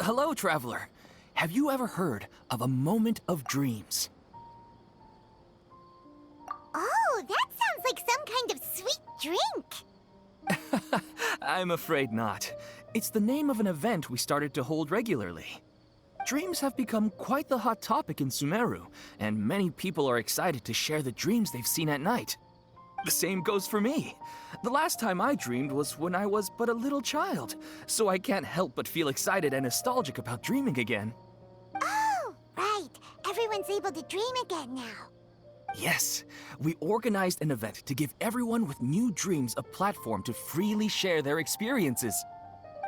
Hello, traveler. Have you ever heard of a moment of dreams? Oh, that sounds like some kind of sweet drink. I'm afraid not. It's the name of an event we started to hold regularly. Dreams have become quite the hot topic in Sumeru, and many people are excited to share the dreams they've seen at night. The same goes for me. The last time I dreamed was when I was but a little child, so I can't help but feel excited and nostalgic about dreaming again. Oh, right. Everyone's able to dream again now. Yes, we organized an event to give everyone with new dreams a platform to freely share their experiences.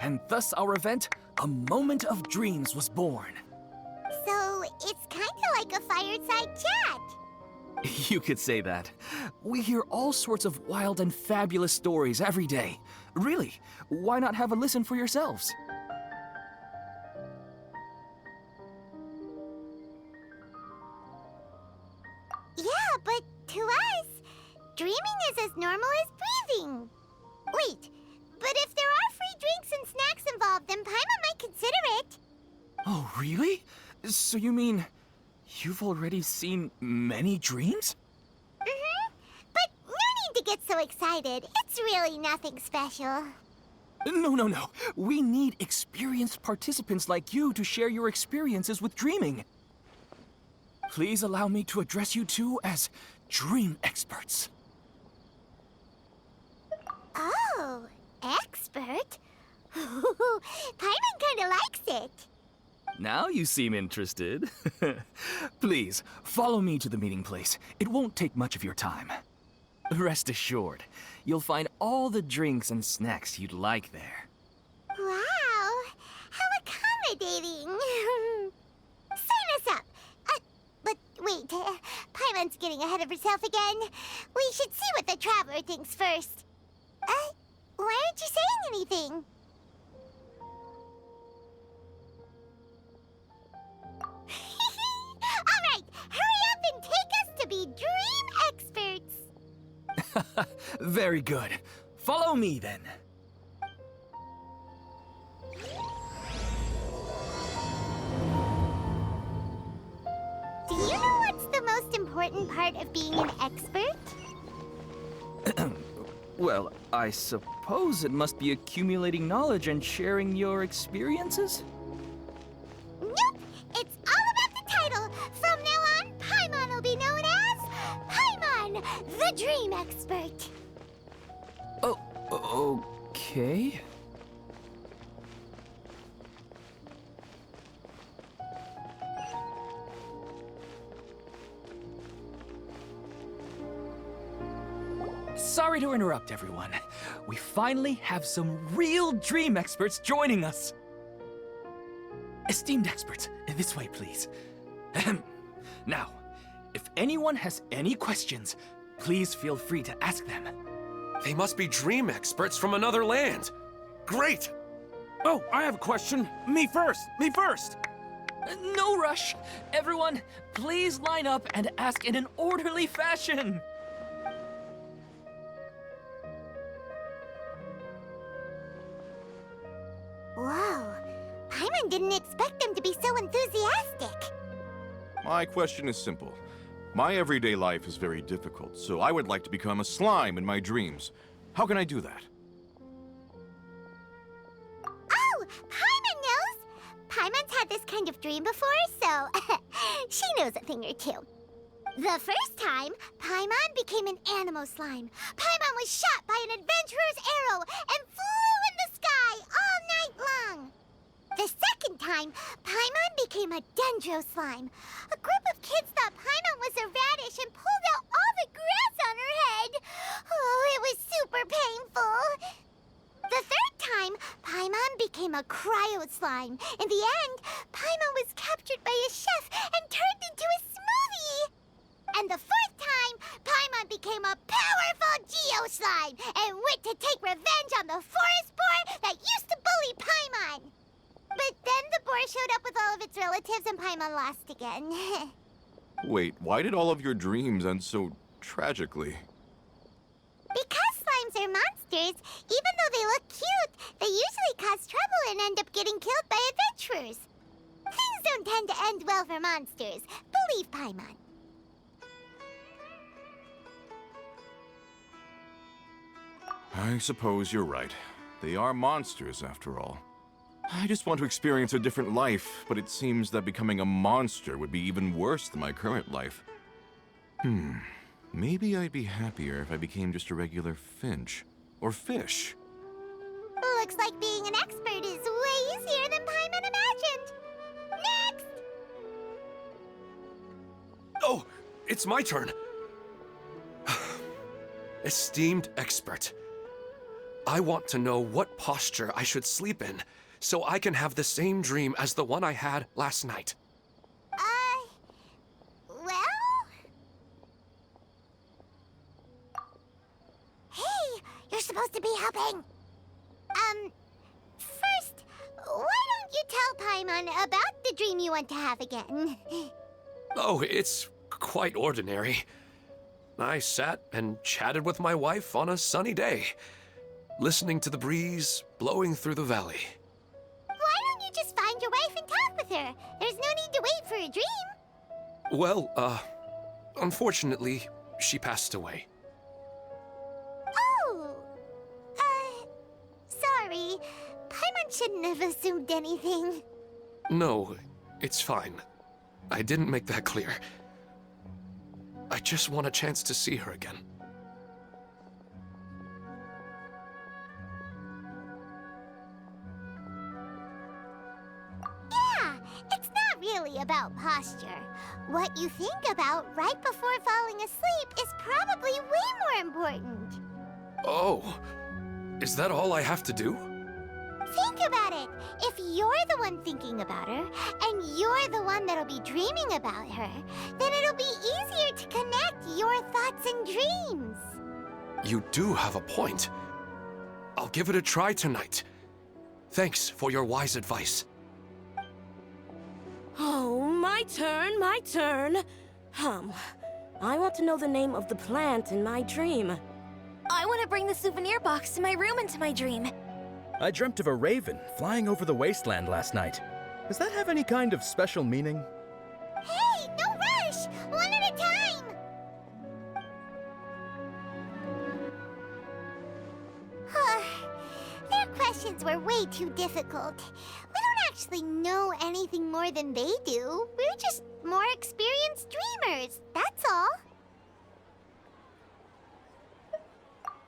And thus our event, A Moment of Dreams, was born. So, it's kind of like a fireside chat. You could say that. We hear all sorts of wild and fabulous stories every day. Really, why not have a listen for yourselves? Yeah, but to us, dreaming is as normal as breathing. Wait, but if there are free drinks and snacks involved, then Paimon might consider it. Oh, really? So you mean you've already seen many dreams? Mm-hmm. But no need to get so excited. It's really nothing special. No. We need experienced participants like you to share your experiences with dreaming. Please allow me to address you two as dream experts. Oh, expert? Paimon kinda likes it. Now you seem interested. Please, follow me to the meeting place. It won't take much of your time. Rest assured, you'll find all the drinks and snacks you'd like there. Wow, how accommodating. Sign us up. But wait, Paimon's getting ahead of herself again. We should see what the traveler thinks first. Why aren't you saying anything? All right, hurry up and take us to be dream experts. Very good. Follow me then. Do you know what's the most important part of being an expert? Well, I suppose it must be accumulating knowledge and sharing your experiences? Nope! It's all about the title! From now on, Paimon will be known as Paimon, the Dream Expert! Oh, okay. Sorry to interrupt, everyone. We finally have some real dream experts joining us. Esteemed experts, this way, please. Now, if anyone has any questions, please feel free to ask them. They must be dream experts from another land. Great! Oh, I have a question. Me first! No rush. Everyone, please line up and ask in an orderly fashion. Whoa, Paimon didn't expect them to be so enthusiastic. My question is simple. My everyday life is very difficult, so I would like to become a slime in my dreams. How can I do that? Oh, Paimon knows! Paimon's had this kind of dream before, so she knows a thing or two. The first time, Paimon became an animal slime. Paimon was shot by an adventurer's arrow and flew in the sky all night long. The second time, Paimon became a dendro slime. A group of kids thought Paimon was a radish and pulled out all the grass on her head. Oh, it was super painful. The third time, Paimon became a cryo slime. In the end, Paimon was captured by a chef and turned into a smoothie. And the fourth time, Paimon became a powerful Geo slime and went to take revenge on the forest boar that used to bully Paimon. But then the boar showed up with all of its relatives and Paimon lost again. Wait, why did all of your dreams end so tragically? Because slimes are monsters, even though they look cute, they usually cause trouble and end up getting killed by adventurers. sleepers. Things don't tend to end well for monsters. Believe Paimon. I suppose you're right. They are monsters, after all. I just want to experience a different life, but it seems that becoming a monster would be even worse than my current life. Maybe I'd be happier if I became just a regular finch. Or fish. Looks like being an expert is way easier than Paimon imagined. Next! Oh, it's my turn. Esteemed expert, I want to know what posture I should sleep in so I can have the same dream as the one I had last night. Well? Hey, you're supposed to be helping. First, why don't you tell Paimon about the dream you want to have again? Oh, it's quite ordinary. I sat and chatted with my wife on a sunny day, listening to the breeze blowing through the valley. Why don't you just find your wife and talk with her? There's no need to wait for a dream. Well, unfortunately, she passed away. Oh, sorry. Paimon shouldn't have assumed anything. No, it's fine. I didn't make that clear. I just want a chance to see her again. Yeah, it's not really about posture. What you think about right before falling asleep is probably way more important. Oh, is that all I have to do? Think about it. If you're the one thinking about her, and you're the one that'll be dreaming about her, then it'll be easier to connect your thoughts and dreams. You do have a point. I'll give it a try tonight. Thanks for your wise advice. Oh, my turn, my turn. I want to know the name of the plant in my dream. I want to bring the souvenir box to my room into my dream. I dreamt of a raven flying over the wasteland last night. Does that have any kind of special meaning? Hey, no rush! One at a time! Their questions were way too difficult. We don't actually know anything more than they do. We're just more experienced dreamers, that's all.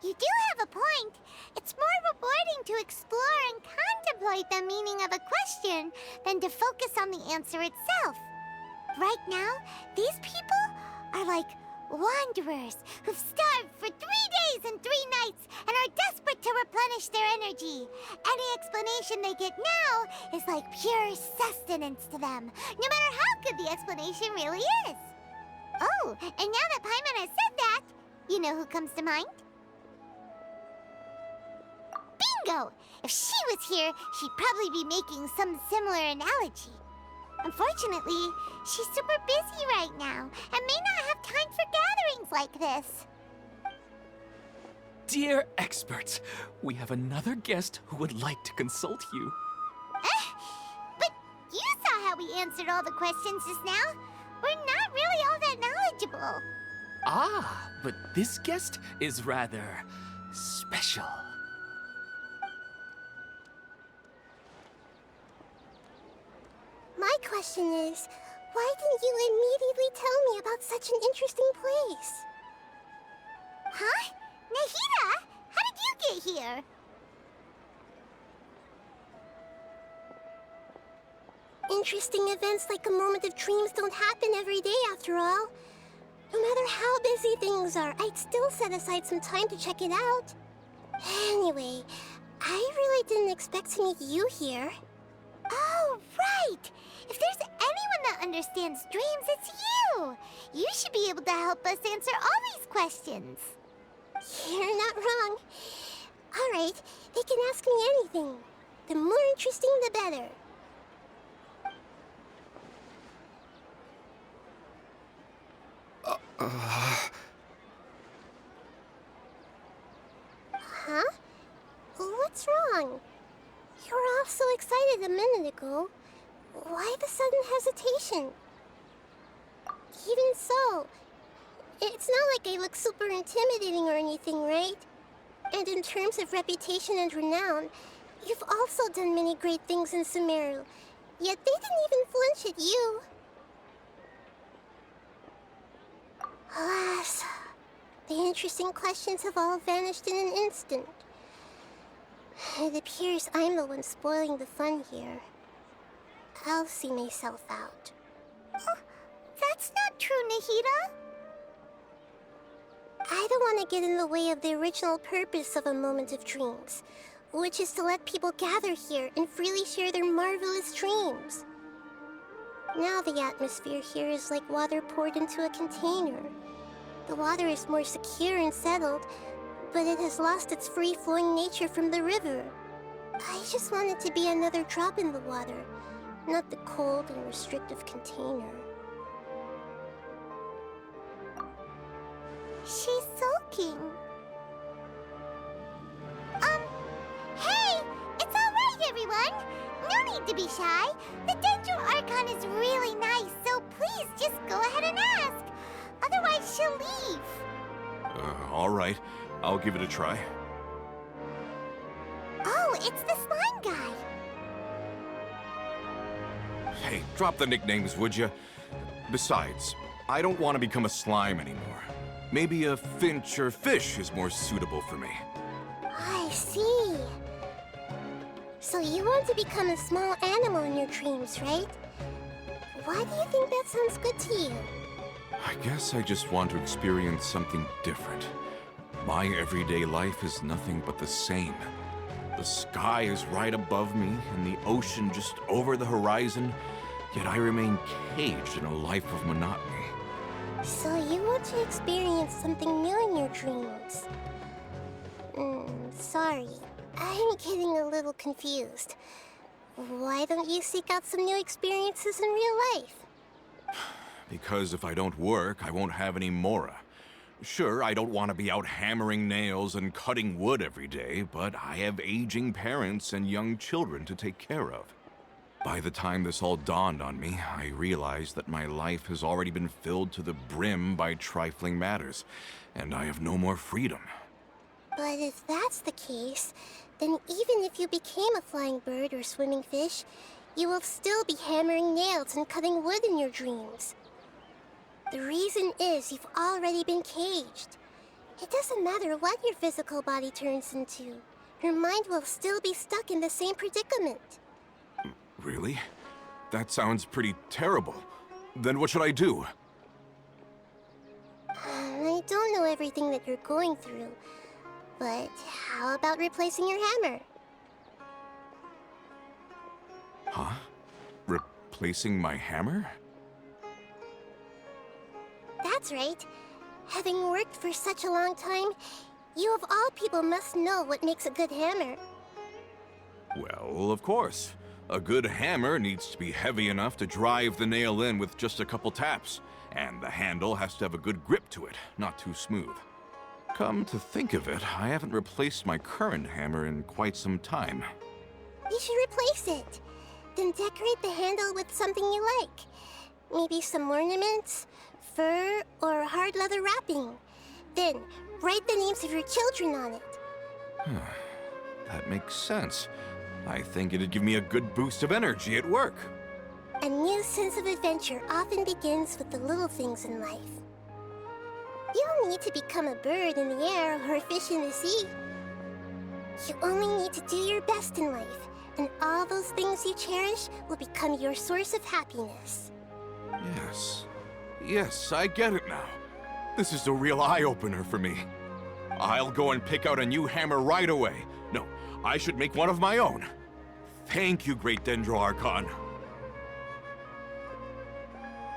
You do have a point. It's more rewarding to explore and contemplate the meaning of a question than to focus on the answer itself. Right now, these people are like wanderers who've starved for 3 days and 3 nights and are desperate to replenish their energy. Any explanation they get now is like pure sustenance to them, no matter how good the explanation really is. Oh, and now that Paimon has said that, you know who comes to mind? Bingo! If she was here, she'd probably be making some similar analogy. Unfortunately, she's super busy right now and may not have time for gatherings like this. Dear experts, we have another guest who would like to consult you. But you saw how we answered all the questions just now. We're not really all that knowledgeable. Ah, but this guest is rather special. My question is, why didn't you immediately tell me about such an interesting place? Huh? Nahida, how did you get here? Interesting events like a moment of dreams don't happen every day after all. No matter how busy things are, I'd still set aside some time to check it out. Anyway, I really didn't expect to meet you here. Oh, right! If there's anyone that understands dreams, it's you! You should be able to help us answer all these questions. You're not wrong. All right, they can ask me anything. The more interesting, the better. Huh? What's wrong? You were all so excited a minute ago. Why the sudden hesitation? Even so, it's not like I look super intimidating or anything, right? And in terms of reputation and renown, you've also done many great things in Sumeru, yet they didn't even flinch at you. Alas, the interesting questions have all vanished in an instant. It appears I'm the one spoiling the fun here. I'll see myself out. That's not true, Nahida. I don't want to get in the way of the original purpose of a Moment of Dreams, which is to let people gather here and freely share their marvelous dreams. Now the atmosphere here is like water poured into a container. The water is more secure and settled, but it has lost its free-flowing nature from the river. I just want it to be another drop in the water, not the cold and restrictive container. She's sulking. Hey! It's alright, everyone! No need to be shy. The Dendro Archon is really nice, so please just go ahead and ask. Otherwise, she'll leave. All right. I'll give it a try. Oh, it's the slime guy. Hey, drop the nicknames, would you? Besides, I don't want to become a slime anymore. Maybe a finch or fish is more suitable for me. I see. So you want to become a small animal in your dreams, right? Why do you think that sounds good to you? I guess I just want to experience something different. My everyday life is nothing but the same. The sky is right above me and the ocean just over the horizon, yet I remain caged in a life of monotony. So you want to experience something new in your dreams? Sorry. I'm getting a little confused. Why don't you seek out some new experiences in real life? Because if I don't work, I won't have any mora. Sure, I don't want to be out hammering nails and cutting wood every day, but I have aging parents and young children to take care of. By the time this all dawned on me, I realized that my life has already been filled to the brim by trifling matters, and I have no more freedom. But if that's the case, then even if you became a flying bird or swimming fish, you will still be hammering nails and cutting wood in your dreams. The reason is you've already been caged. It doesn't matter what your physical body turns into. Your mind will still be stuck in the same predicament. Really? That sounds pretty terrible. Then what should I do? I don't know everything that you're going through, but how about replacing your hammer? Huh? Replacing my hammer? That's right. Having worked for such a long time, you of all people must know what makes a good hammer. Well, of course. A good hammer needs to be heavy enough to drive the nail in with just a couple taps, and the handle has to have a good grip to it, not too smooth. Come to think of it, I haven't replaced my current hammer in quite some time. You should replace it. Then decorate the handle with something you like. Maybe some ornaments, fur, or hard leather wrapping. Then, write the names of your children on it. That makes sense. I think it'd give me a good boost of energy at work. A new sense of adventure often begins with the little things in life. You don't need to become a bird in the air or a fish in the sea. You only need to do your best in life, and all those things you cherish will become your source of happiness. Yes. Yes, I get it now. This is a real eye-opener for me. I'll go and pick out a new hammer right away. No, I should make one of my own. Thank you, Great Dendro Archon.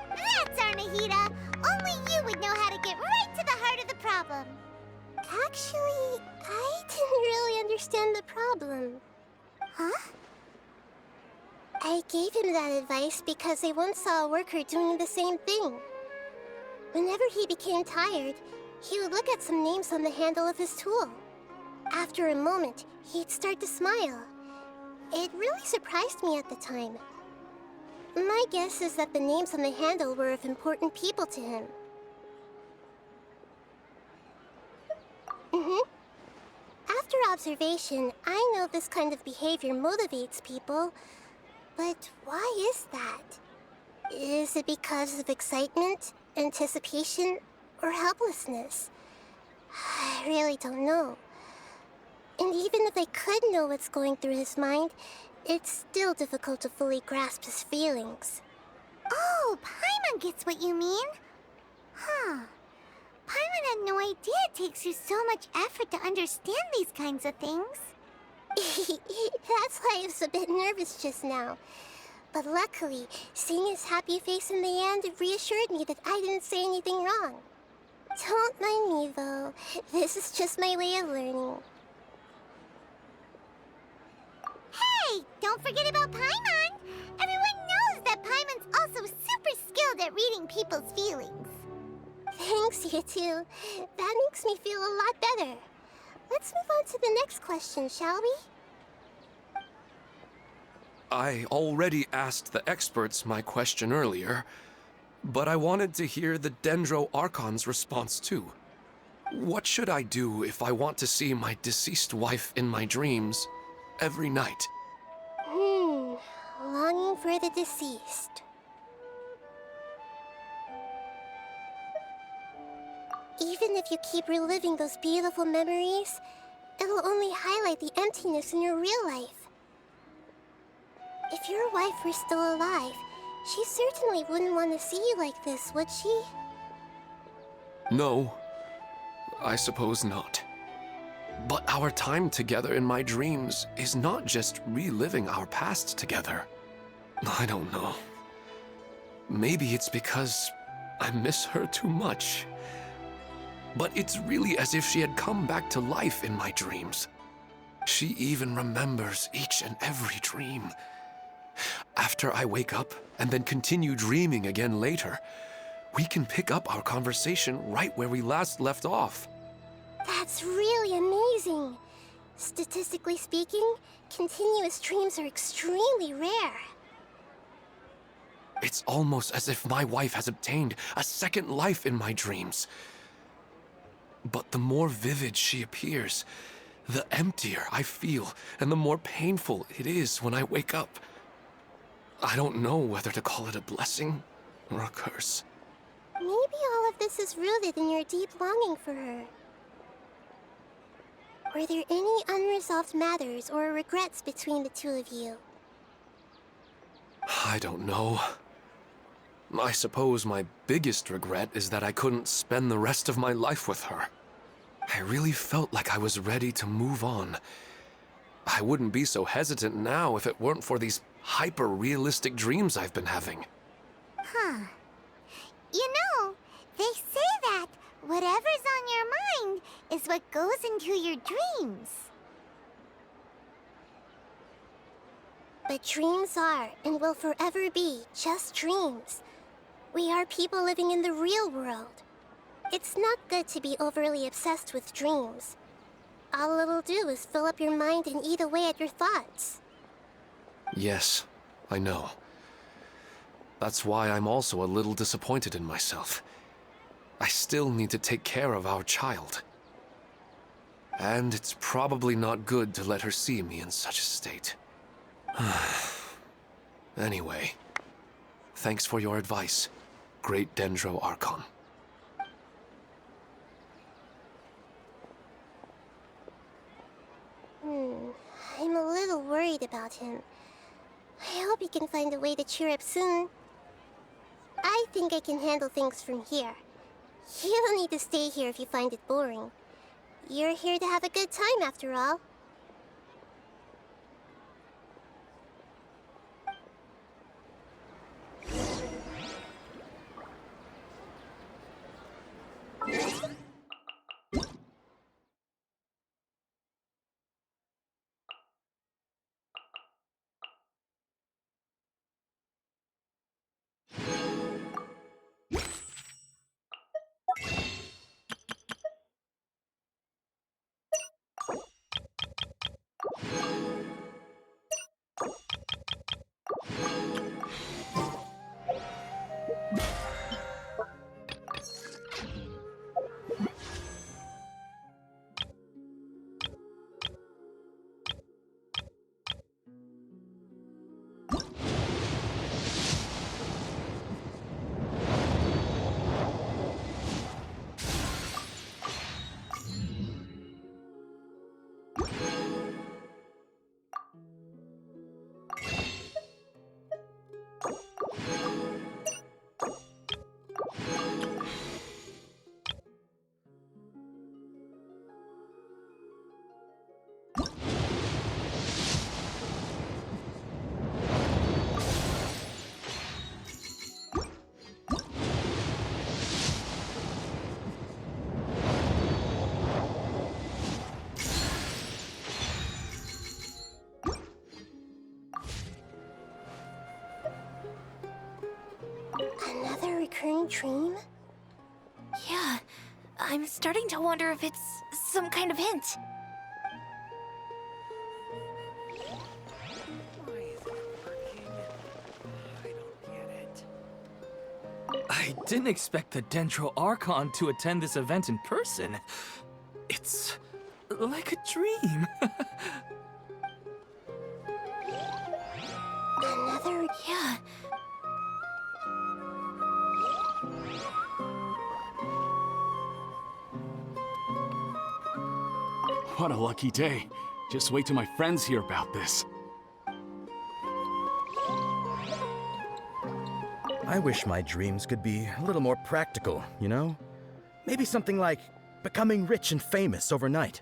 That's our Nahida! Only you would know how to get right to the heart of the problem. Actually, I didn't really understand the problem. Huh? I gave him that advice because I once saw a worker doing the same thing. Whenever he became tired, he would look at some names on the handle of his tool. After a moment, he'd start to smile. It really surprised me at the time. My guess is that the names on the handle were of important people to him. After observation, I know this kind of behavior motivates people. But why is that? Is it because of excitement, anticipation, or helplessness? I really don't know. And even if I could know what's going through his mind, it's still difficult to fully grasp his feelings. Oh, Paimon gets what you mean. Huh. Paimon had no idea it takes you so much effort to understand these kinds of things. That's why I was a bit nervous just now. But luckily, seeing his happy face in the end reassured me that I didn't say anything wrong. Don't mind me, though. This is just my way of learning. Hey, don't forget about Paimon! Everyone knows that Paimon's also super skilled at reading people's feelings. Thanks, you two. That makes me feel a lot better. Let's move on to the next question, shall we? I already asked the experts my question earlier, but I wanted to hear the Dendro Archon's response too. What should I do if I want to see my deceased wife in my dreams every night? Longing for the deceased. Even if you keep reliving those beautiful memories, it'll only highlight the emptiness in your real life. If your wife were still alive, she certainly wouldn't want to see you like this, would she? No, I suppose not. But our time together in my dreams is not just reliving our past together. I don't know. Maybe it's because I miss her too much. But it's really as if she had come back to life in my dreams. She even remembers each and every dream. After I wake up and then continue dreaming again later, we can pick up our conversation right where we last left off. That's really amazing. Statistically speaking, continuous dreams are extremely rare. It's almost as if my wife has obtained a second life in my dreams. But the more vivid she appears, the emptier I feel, and the more painful it is when I wake up. I don't know whether to call it a blessing or a curse. Maybe all of this is rooted in your deep longing for her. Were there any unresolved matters or regrets between the two of you? I don't know. I suppose my biggest regret is that I couldn't spend the rest of my life with her. I really felt like I was ready to move on. I wouldn't be so hesitant now if it weren't for these hyper-realistic dreams I've been having. Huh. You know, they say that whatever's on your mind is what goes into your dreams. But dreams are, and will forever be, just dreams. We are people living in the real world. It's not good to be overly obsessed with dreams. All it'll do is fill up your mind and eat away at your thoughts. Yes, I know. That's why I'm also a little disappointed in myself. I still need to take care of our child. And it's probably not good to let her see me in such a state. Anyway, thanks for your advice, Great Dendro Archon. I'm a little worried about him. I hope he can find a way to cheer up soon. I think I can handle things from here. You don't need to stay here if you find it boring. You're here to have a good time, after all. dream? Yeah, I'm starting to wonder if it's some kind of hint. Why isn't it working? I don't get it. I didn't expect the Dendro Archon to attend this event in person. It's like a dream. Another... Yeah. What a lucky day. Just wait till my friends hear about this. I wish my dreams could be a little more practical, you know? Maybe something like becoming rich and famous overnight.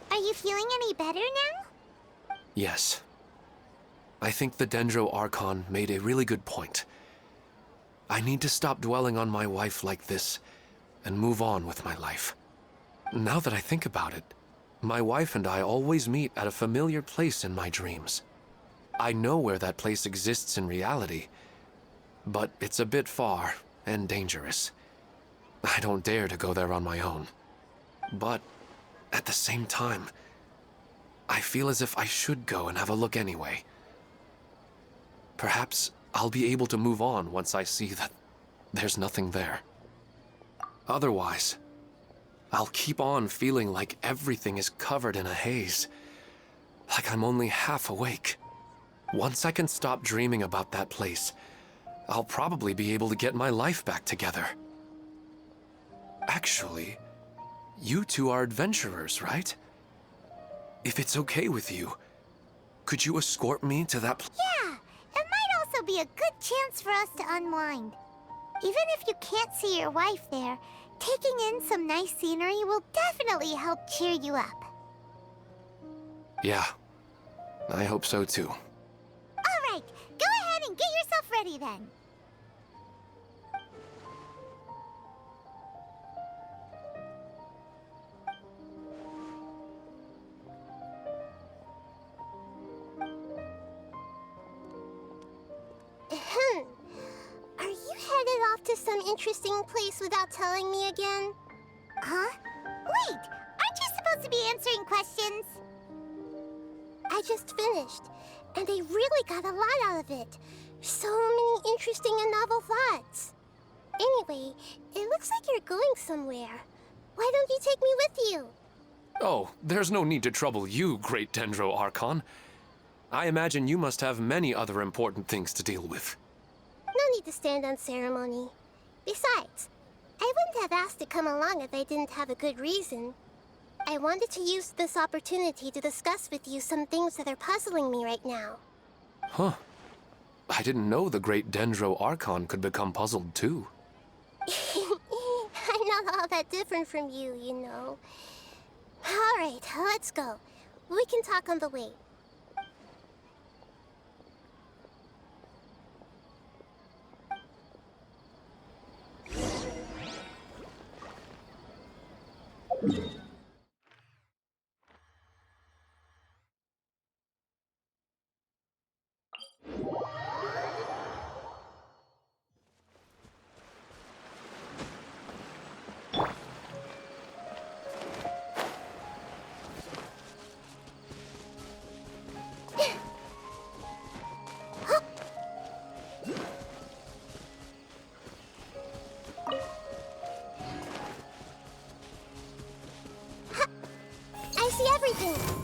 Are you feeling any better now? Yes. I think the Dendro Archon made a really good point. I need to stop dwelling on my wife like this and move on with my life. Now that I think about it, my wife and I always meet at a familiar place in my dreams. I know where that place exists in reality, but it's a bit far and dangerous. I don't dare to go there on my own. But at the same time, I feel as if I should go and have a look anyway. Perhaps I'll be able to move on once I see that there's nothing there. Otherwise, I'll keep on feeling like everything is covered in a haze, like I'm only half awake. Once I can stop dreaming about that place, I'll probably be able to get my life back together. Actually, you two are adventurers, right? If it's okay with you, could you escort me to that place? Yeah, it might also be a good chance for us to unwind. Even if you can't see your wife there, taking in some nice scenery will definitely help cheer you up. Yeah, I hope so too. All right, go ahead and get yourself ready then. Are you headed off to some interesting place without telling me again? Huh? Wait, aren't you supposed to be answering questions? I just finished, and I really got a lot out of it. So many interesting and novel thoughts. Anyway, it looks like you're going somewhere. Why don't you take me with you? Oh, there's no need to trouble you, great Dendro Archon. I imagine you must have many other important things to deal with. No need to stand on ceremony. Besides, I wouldn't have asked to come along if I didn't have a good reason. I wanted to use this opportunity to discuss with you some things that are puzzling me right now. Huh. I didn't know the great Dendro Archon could become puzzled too. I'm not all that different from you, you know. All right, let's go. We can talk on the way. I see everything.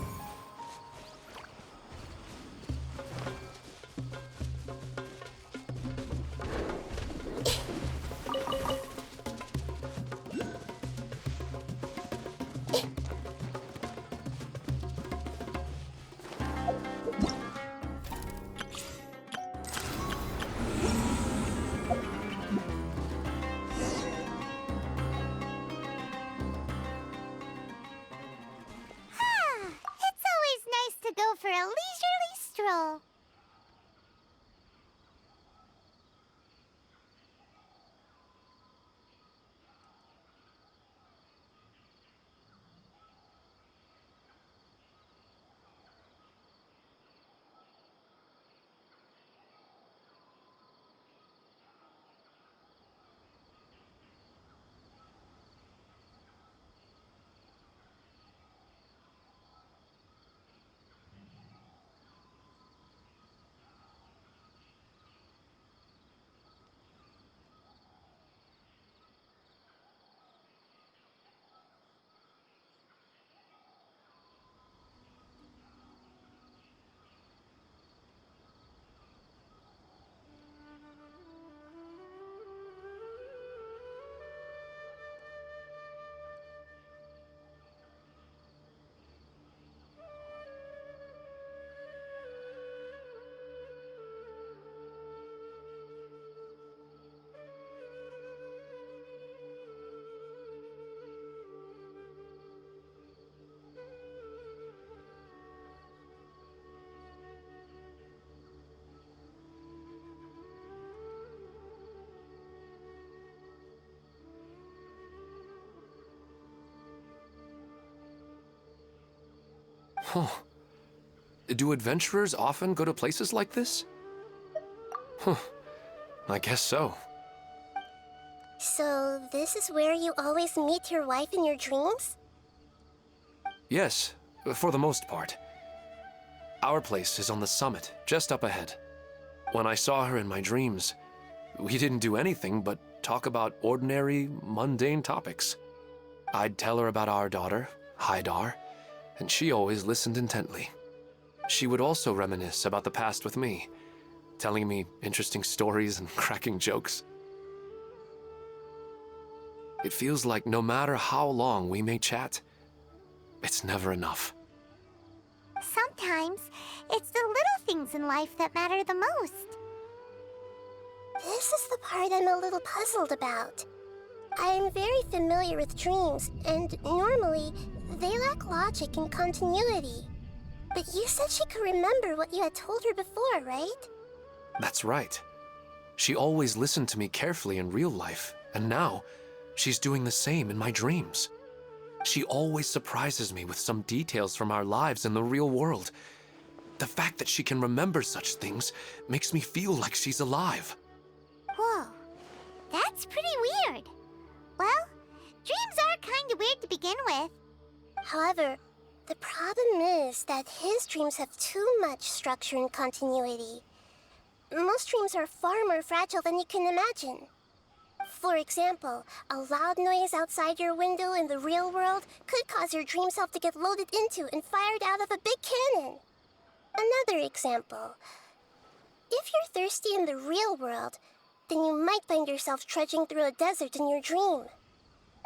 Huh. Do adventurers often go to places like this? Huh. I guess so. So, this is where you always meet your wife in your dreams? Yes, for the most part. Our place is on the summit, just up ahead. When I saw her in my dreams, we didn't do anything but talk about ordinary, mundane topics. I'd tell her about our daughter, Haidar, and she always listened intently. She would also reminisce about the past with me, telling me interesting stories and cracking jokes. It feels like no matter how long we may chat, it's never enough. Sometimes it's the little things in life that matter the most. This is the part I'm a little puzzled about. I'm very familiar with dreams, and normally, they lack logic and continuity. But you said she could remember what you had told her before, right? That's right. She always listened to me carefully in real life, and now, she's doing the same in my dreams. She always surprises me with some details from our lives in the real world. The fact that she can remember such things makes me feel like she's alive. Whoa, that's pretty weird. Well, dreams are kind of weird to begin with. However, the problem is that his dreams have too much structure and continuity. Most dreams are far more fragile than you can imagine. For example, a loud noise outside your window in the real world could cause your dream self to get loaded into and fired out of a big cannon. Another example. If you're thirsty in the real world, then you might find yourself trudging through a desert in your dream.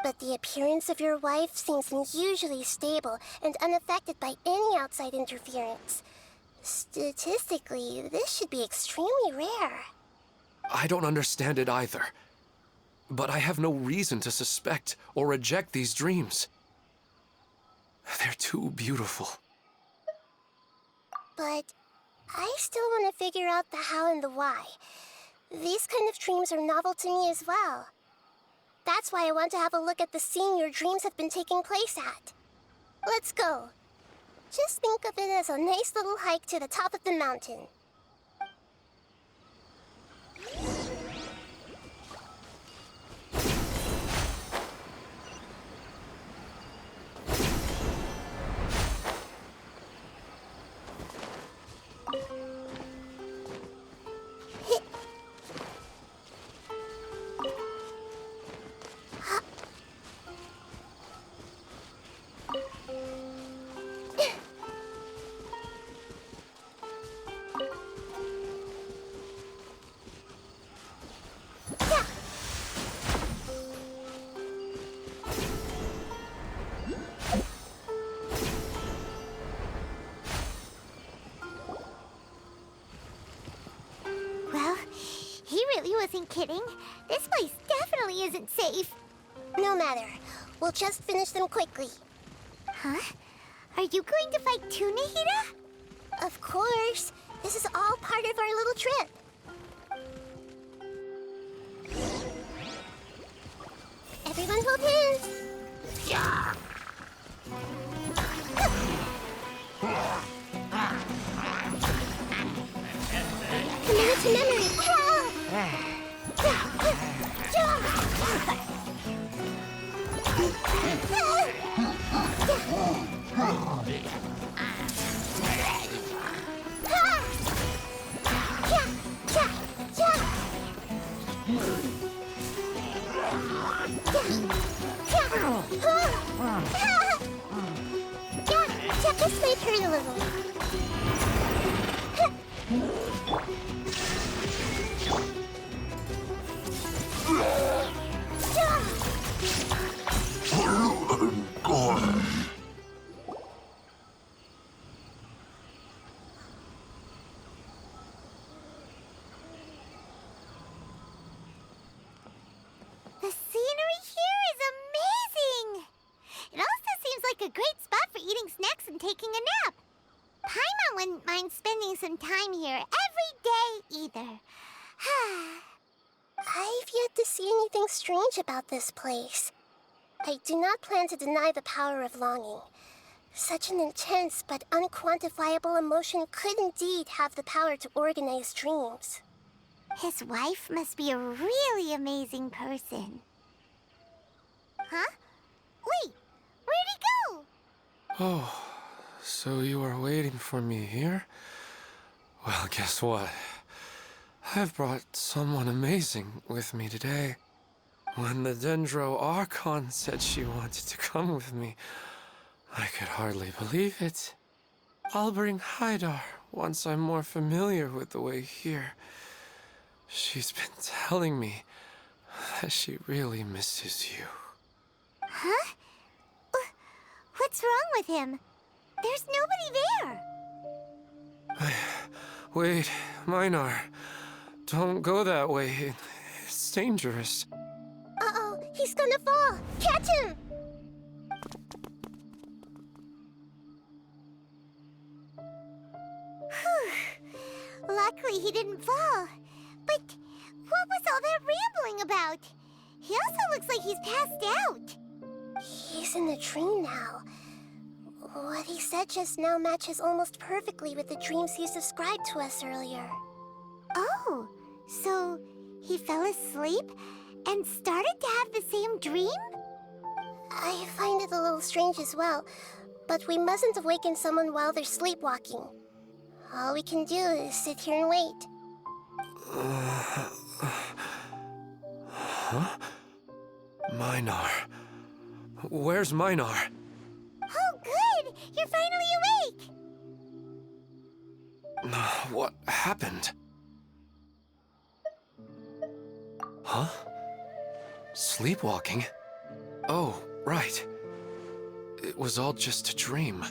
But the appearance of your wife seems unusually stable and unaffected by any outside interference. Statistically, this should be extremely rare. I don't understand it either. But I have no reason to suspect or reject these dreams. They're too beautiful. But I still want to figure out the how and the why. These kind of dreams are novel to me as well. That's why I want to have a look at the scene your dreams have been taking place at. Let's go. Just think of it as a nice little hike to the top of the mountain. Well, he really wasn't kidding. This place definitely isn't safe. No matter. We'll just finish them quickly. Huh? Are you going to fight too, Nahida? Of course. This is all part of our little trip. Everyone hold hands. Yeah. Commit to memory. This might hurt a little. The scenery here is amazing! It also seems like a great spot for eating snacks and taking a nap. Paimon wouldn't mind spending some time here every day either. I've yet to see anything strange about this place. I do not plan to deny the power of longing. Such an intense but unquantifiable emotion could indeed have the power to organize dreams. His wife must be a really amazing person. Huh? Wait, where'd he go? Oh, so you were waiting for me here? Well, guess what? I've brought someone amazing with me today. When the Dendro Archon said she wanted to come with me, I could hardly believe it. I'll bring Haidar once I'm more familiar with the way here. She's been telling me that she really misses you. Huh? What's wrong with him? There's nobody there. Wait, Minar. Don't go that way. It's dangerous. Uh-oh, he's gonna fall! Catch him! Luckily he didn't fall. But what was all that rambling about? He also looks like he's passed out. He's in a dream now. What he said just now matches almost perfectly with the dreams he's described to us earlier. Oh, so he fell asleep and started to have the same dream? I find it a little strange as well, but we mustn't awaken someone while they're sleepwalking. All we can do is sit here and wait. Huh? Minar. Where's Minar? Oh, good! You're finally awake! What happened? Huh? Sleepwalking? Oh, right. It was all just a dream.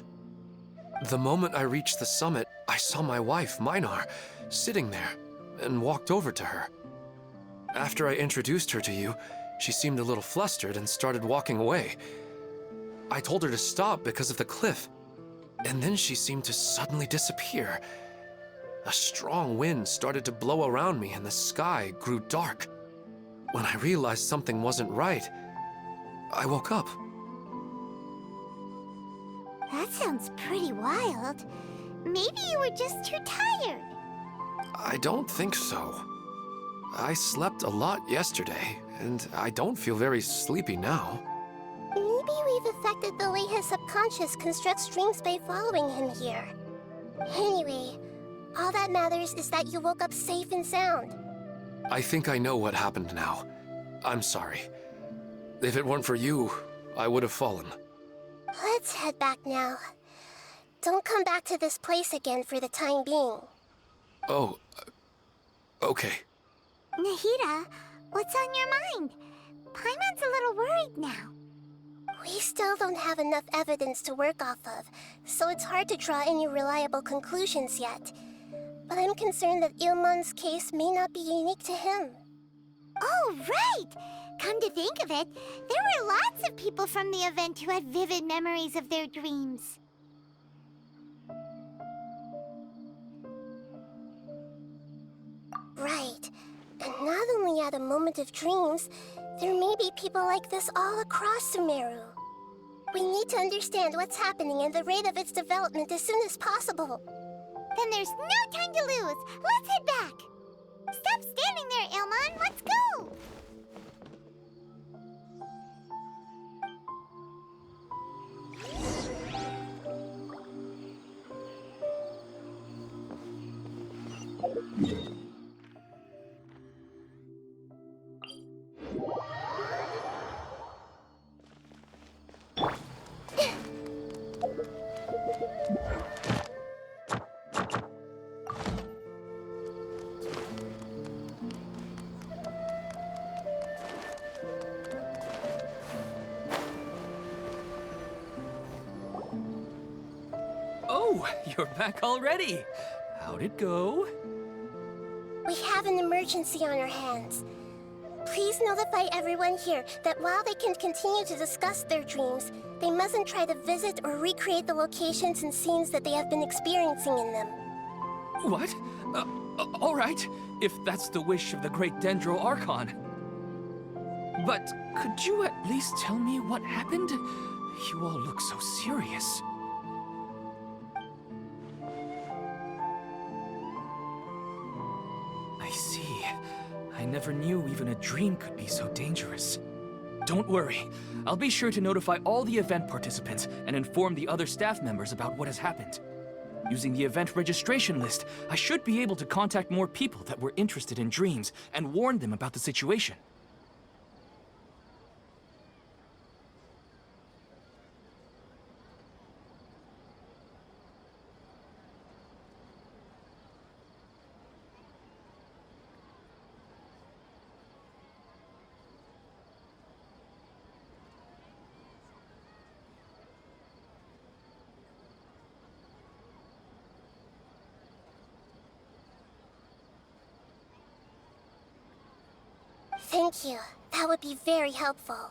The moment I reached the summit, I saw my wife, Minar, sitting there, and walked over to her. After I introduced her to you, she seemed a little flustered and started walking away. I told her to stop because of the cliff, and then she seemed to suddenly disappear. A strong wind started to blow around me and the sky grew dark. When I realized something wasn't right, I woke up. That sounds pretty wild. Maybe you were just too tired. I don't think so. I slept a lot yesterday, and I don't feel very sleepy now. Maybe we've affected the way his subconscious constructs dreams by following him here. Anyway, all that matters is that you woke up safe and sound. I think I know what happened now. I'm sorry. If it weren't for you, I would have fallen. Let's head back now. Don't come back to this place again for the time being. Oh, okay. Nahida, what's on your mind? Paimon's a little worried now. We still don't have enough evidence to work off of, so it's hard to draw any reliable conclusions yet. But I'm concerned that Ilmon's case may not be unique to him. Oh, right! Come to think of it, there were lots of people from the event who had vivid memories of their dreams. Right. And not only at a moment of dreams, there may be people like this all across Sumeru. We need to understand what's happening and the rate of its development as soon as possible. Then there's no time to lose. Let's head back. Stop standing there, Ilmon. Let's go. Oh, you're back already. How'd it go? We have an emergency on our hands. Please notify everyone here that while they can continue to discuss their dreams, they mustn't try to visit or recreate the locations and scenes that they have been experiencing in them. What? All right, if that's the wish of the great Dendro Archon. But could you at least tell me what happened? You all look so serious. I never knew even a dream could be so dangerous. Don't worry. I'll be sure to notify all the event participants and inform the other staff members about what has happened. Using the event registration list, I should be able to contact more people that were interested in dreams and warn them about the situation. Thank you. That would be very helpful.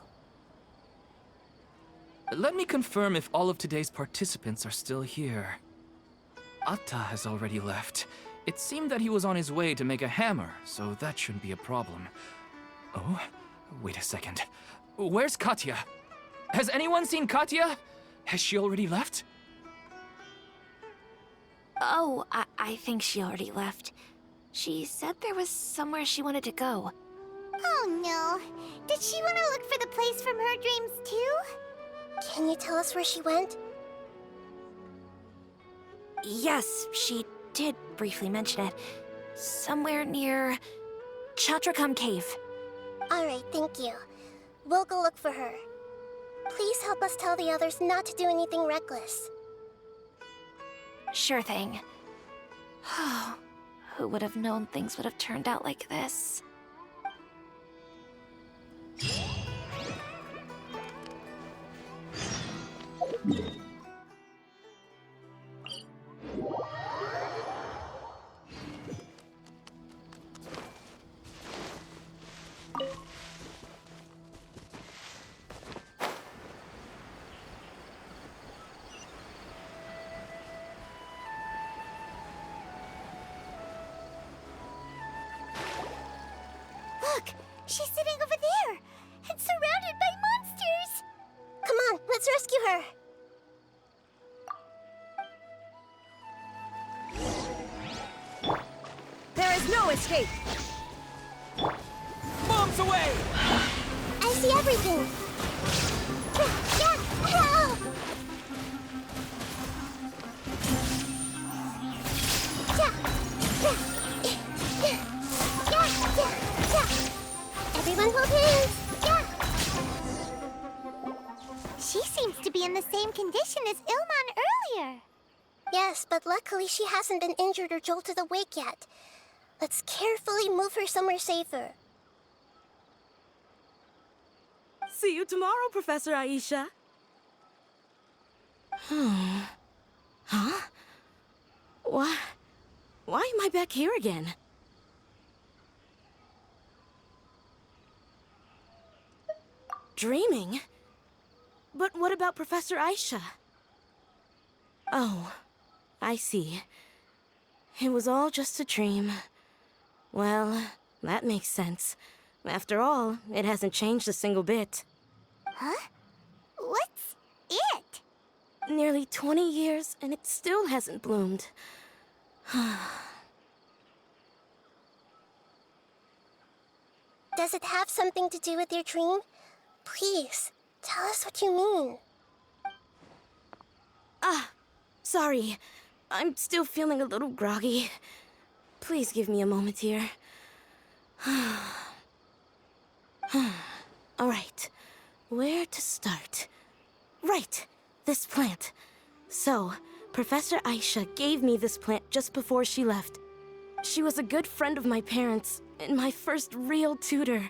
Let me confirm if all of today's participants are still here. Atta has already left. It seemed that he was on his way to make a hammer, so that shouldn't be a problem. Oh, wait a second. Where's Katya? Has anyone seen Katya? Has she already left? Oh, I think she already left. She said there was somewhere she wanted to go. Oh no. Did she want to look for the place from her dreams too? Can you tell us where she went? Yes, she did briefly mention it. Somewhere near Chatrakam Cave. Alright, thank you. We'll go look for her. Please help us tell the others not to do anything reckless. Sure thing. Who would have known things would have turned out like this? Look! She's sitting over there! And surrounded by monsters! Come on, let's rescue her! There is no escape! Bombs away! I see everything! Everyone hold hands! She seems to be in the same condition as Ilman earlier. Yes, but luckily she hasn't been injured or jolted awake yet. Let's carefully move her somewhere safer. See you tomorrow, Professor Aisha. Huh? Why am I back here again? Dreaming? But what about Professor Aisha? Oh, I see. It was all just a dream. Well, that makes sense. After all, it hasn't changed a single bit. Huh? What's it? Nearly 20 years, and it still hasn't bloomed. Does it have something to do with your dream? Please, tell us what you mean. Sorry. I'm still feeling a little groggy. Please give me a moment here. Alright, where to start? Right, this plant. So, Professor Aisha gave me this plant just before she left. She was a good friend of my parents, and my first real tutor.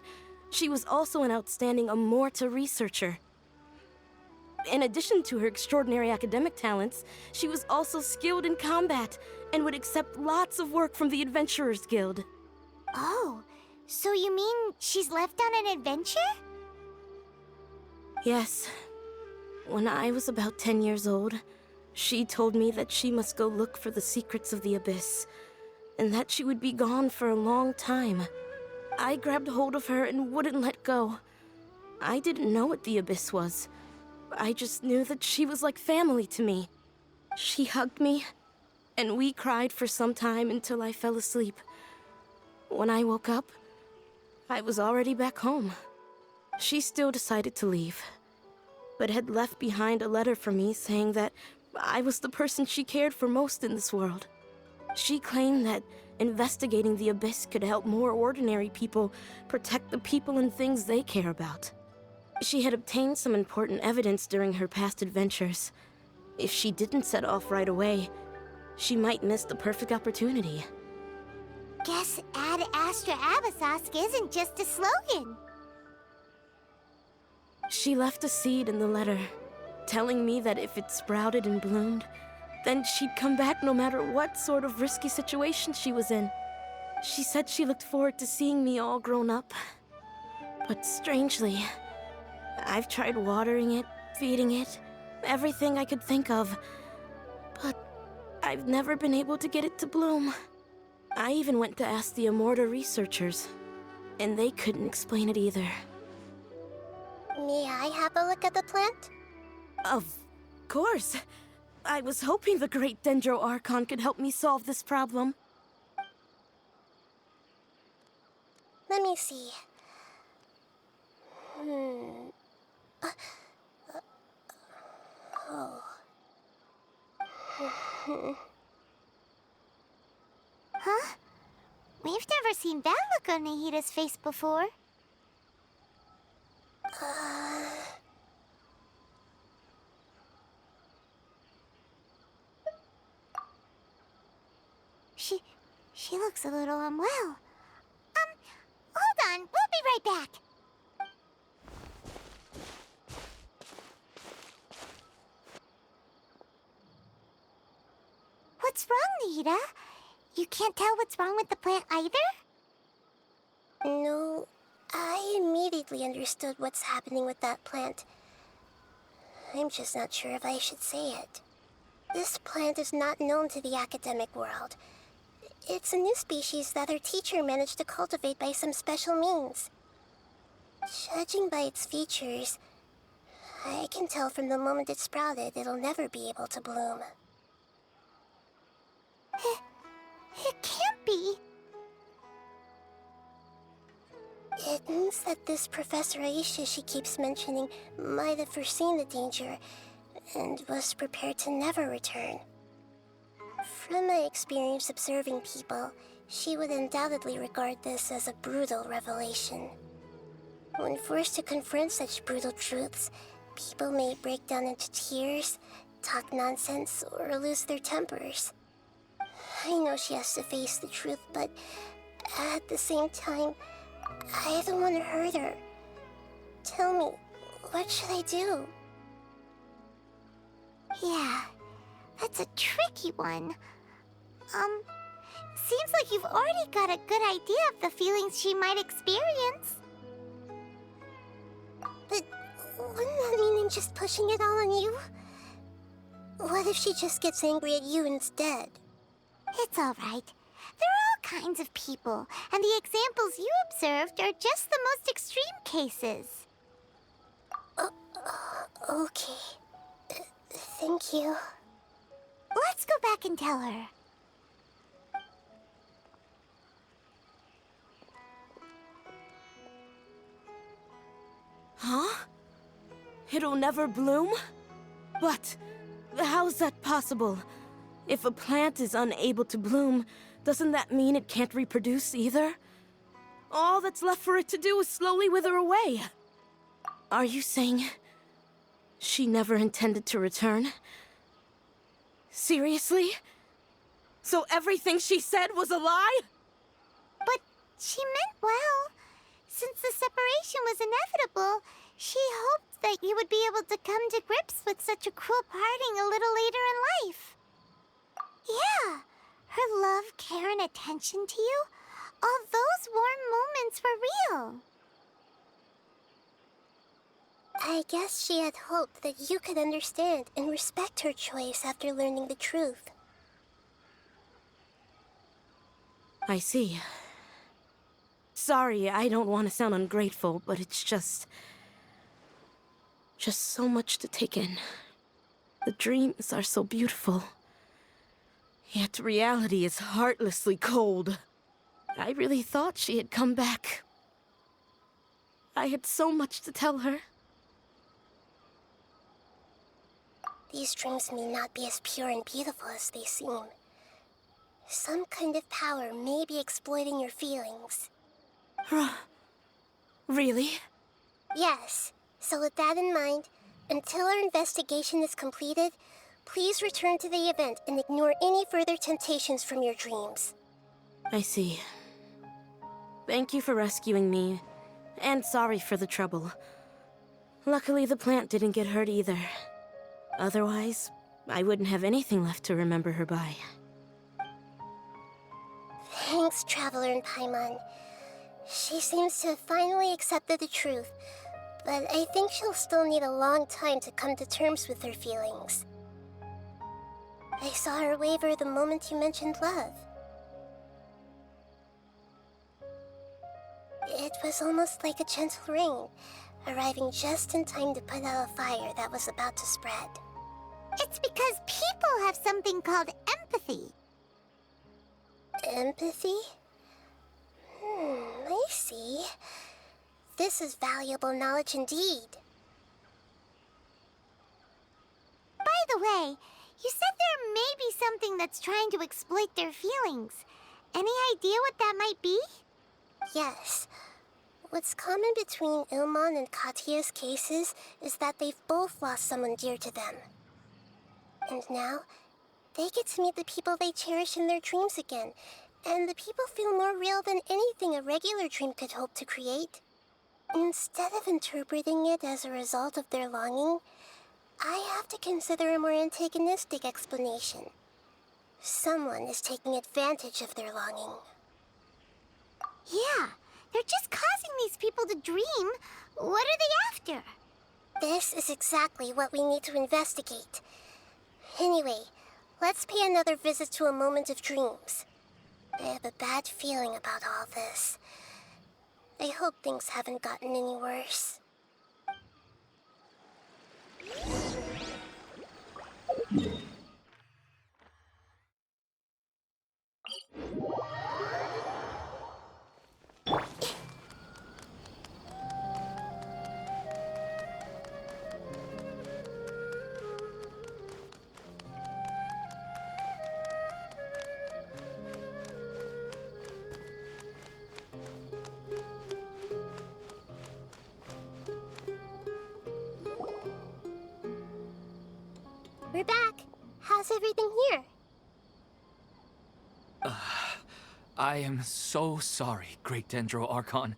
She was also an outstanding Amorta researcher. In addition to her extraordinary academic talents, she was also skilled in combat and would accept lots of work from the Adventurers Guild. Oh, so you mean she's left on an adventure? Yes. When I was about 10 years old, she told me that she must go look for the secrets of the Abyss, and that she would be gone for a long time. I grabbed hold of her and wouldn't let go. I didn't know what the Abyss was. I just knew that she was like family to me. She hugged me, and we cried for some time until I fell asleep. When I woke up, I was already back home. She still decided to leave, but had left behind a letter for me saying that I was the person she cared for most in this world. She claimed that investigating the Abyss could help more ordinary people protect the people and things they care about. She had obtained some important evidence during her past adventures. If she didn't set off right away, she might miss the perfect opportunity. Guess Ad Astra Abyssosque isn't just a slogan. She left a seed in the letter, telling me that if it sprouted and bloomed, then she'd come back no matter what sort of risky situation she was in. She said she looked forward to seeing me all grown up. But strangely, I've tried watering it, feeding it, everything I could think of. But I've never been able to get it to bloom. I even went to ask the Immorta researchers, and they couldn't explain it either. May I have a look at the plant? Of course. I was hoping the great Dendro Archon could help me solve this problem. Let me see. Huh? We've never seen that look on Nahida's face before. She looks a little unwell. Hold on, we'll be right back. What's wrong, Nahida? You can't tell what's wrong with the plant either? No, I immediately understood what's happening with that plant. I'm just not sure if I should say it. This plant is not known to the academic world. It's a new species that our teacher managed to cultivate by some special means. Judging by its features, I can tell from the moment it sprouted it'll never be able to bloom. It can't be. It means that this Professor Aisha she keeps mentioning might have foreseen the danger and was prepared to never return. From my experience observing people, she would undoubtedly regard this as a brutal revelation. When forced to confront such brutal truths, people may break down into tears, talk nonsense, or lose their tempers. I know she has to face the truth, but at the same time, I don't want to hurt her. Tell me, what should I do? Yeah, that's a tricky one. Seems like you've already got a good idea of the feelings she might experience. But wouldn't that mean I'm just pushing it all on you? What if she just gets angry at you instead? It's all right. There are all kinds of people, and the examples you observed are just the most extreme cases. Okay. Thank you. Let's go back and tell her. Huh? It'll never bloom? But how's that possible? If a plant is unable to bloom, doesn't that mean it can't reproduce either? All that's left for it to do is slowly wither away. Are you saying she never intended to return? Seriously? So everything she said was a lie? But she meant well. Since the separation was inevitable, she hoped that you would be able to come to grips with such a cruel parting a little later in life. Yeah, her love, care, and attention to you, all those warm moments were real. I guess she had hoped that you could understand and respect her choice after learning the truth. I see. Sorry, I don't want to sound ungrateful, but it's just so much to take in. The dreams are so beautiful. Yet reality is heartlessly cold. I really thought she had come back. I had so much to tell her. These dreams may not be as pure and beautiful as they seem. Some kind of power may be exploiting your feelings. Really? Yes. So with that in mind, until our investigation is completed, please return to the event and ignore any further temptations from your dreams. I see. Thank you for rescuing me, and sorry for the trouble. Luckily, the plant didn't get hurt either. Otherwise, I wouldn't have anything left to remember her by. Thanks, Traveler and Paimon. She seems to have finally accepted the truth, but I think she'll still need a long time to come to terms with her feelings. I saw her waver the moment you mentioned love. It was almost like a gentle rain, arriving just in time to put out a fire that was about to spread. It's because people have something called empathy. Empathy? I see. This is valuable knowledge indeed. By the way, you said there may be something that's trying to exploit their feelings. Any idea what that might be? Yes. What's common between Ilmon and Katya's cases is that they've both lost someone dear to them. And now, they get to meet the people they cherish in their dreams again, and the people feel more real than anything a regular dream could hope to create. Instead of interpreting it as a result of their longing, I have to consider a more antagonistic explanation. Someone is taking advantage of their longing. Yeah, they're just causing these people to dream. What are they after? This is exactly what we need to investigate. Anyway, let's pay another visit to a moment of dreams. I have a bad feeling about all this. I hope things haven't gotten any worse. We're back. How's everything here? I am so sorry, Great Dendro Archon.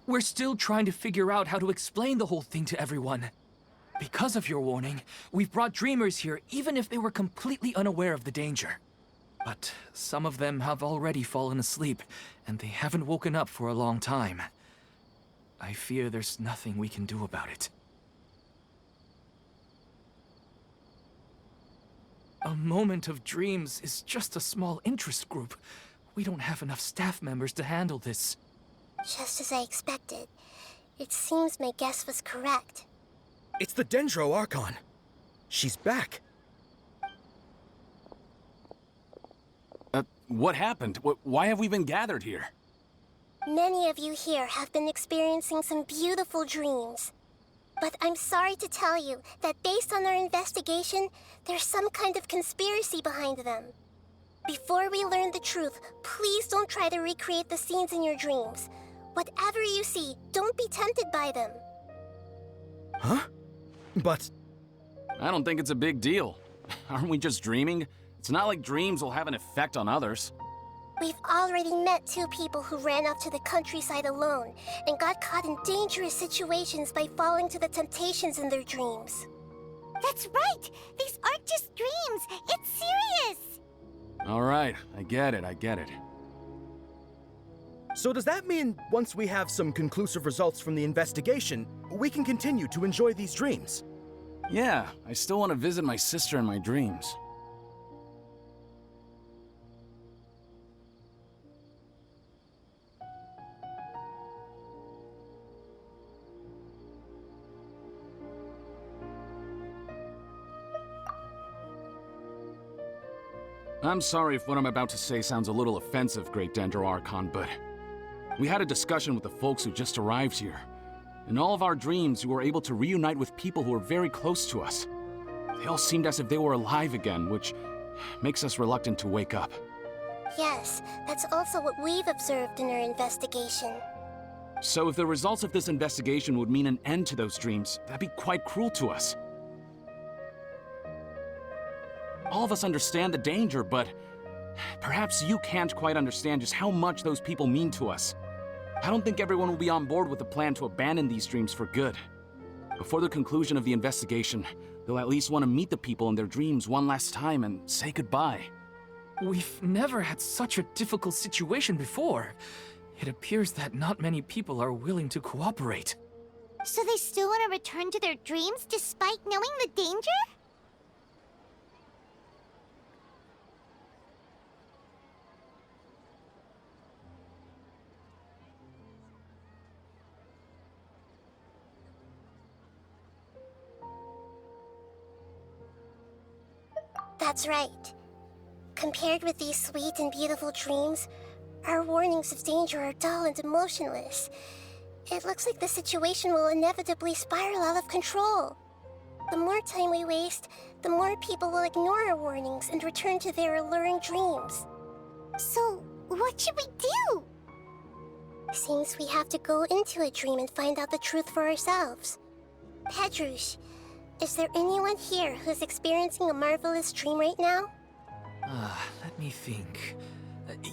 We're still trying to figure out how to explain the whole thing to everyone. Because of your warning, we've brought dreamers here even if they were completely unaware of the danger. But some of them have already fallen asleep, and they haven't woken up for a long time. I fear there's nothing we can do about it. A moment of dreams is just a small interest group. We don't have enough staff members to handle this. Just as I expected. It seems my guess was correct. It's the Dendro Archon. She's back. What happened? Why have we been gathered here? Many of you here have been experiencing some beautiful dreams. But I'm sorry to tell you that based on our investigation, there's some kind of conspiracy behind them. Before we learn the truth, please don't try to recreate the scenes in your dreams. Whatever you see, don't be tempted by them. Huh? But... I don't think it's a big deal. Aren't we just dreaming? It's not like dreams will have an effect on others. We've already met 2 people who ran off to the countryside alone and got caught in dangerous situations by falling to the temptations in their dreams. That's right! These aren't just dreams! It's serious! All right, I get it. so does that mean once we have some conclusive results from the investigation, we can continue to enjoy these dreams? Yeah, I still want to visit my sister in my dreams. I'm sorry if what I'm about to say sounds a little offensive, Great Dendro Archon, but we had a discussion with the folks who just arrived here. In all of our dreams, we were able to reunite with people who were very close to us. They all seemed as if they were alive again, which makes us reluctant to wake up. Yes, that's also what we've observed in our investigation. So if the results of this investigation would mean an end to those dreams, that'd be quite cruel to us. All of us understand the danger, but perhaps you can't quite understand just how much those people mean to us. I don't think everyone will be on board with the plan to abandon these dreams for good. Before the conclusion of the investigation, they'll at least want to meet the people in their dreams one last time and say goodbye. We've never had such a difficult situation before. It appears that not many people are willing to cooperate. So they still want to return to their dreams despite knowing the danger? That's right. Compared with these sweet and beautiful dreams, our warnings of danger are dull and emotionless. It looks like the situation will inevitably spiral out of control. The more time we waste, the more people will ignore our warnings and return to their alluring dreams. So, what should we do? Seems we have to go into a dream and find out the truth for ourselves. Pedrush, is there anyone here who's experiencing a marvelous dream right now? Let me think.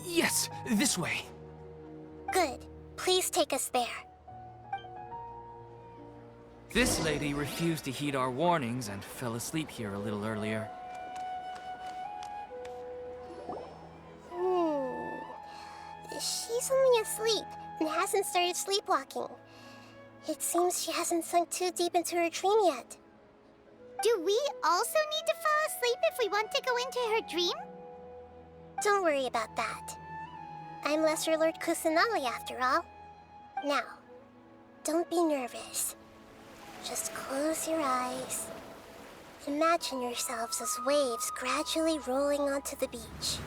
Yes, this way. Good. Please take us there. This lady refused to heed our warnings and fell asleep here a little earlier. She's only asleep and hasn't started sleepwalking. It seems she hasn't sunk too deep into her dream yet. Do we also need to fall asleep if we want to go into her dream? Don't worry about that. I'm Lesser Lord Kusanali after all. Now, don't be nervous. Just close your eyes. Imagine yourselves as waves gradually rolling onto the beach.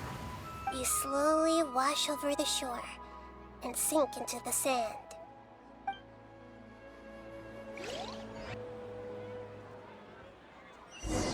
You slowly wash over the shore and sink into the sand.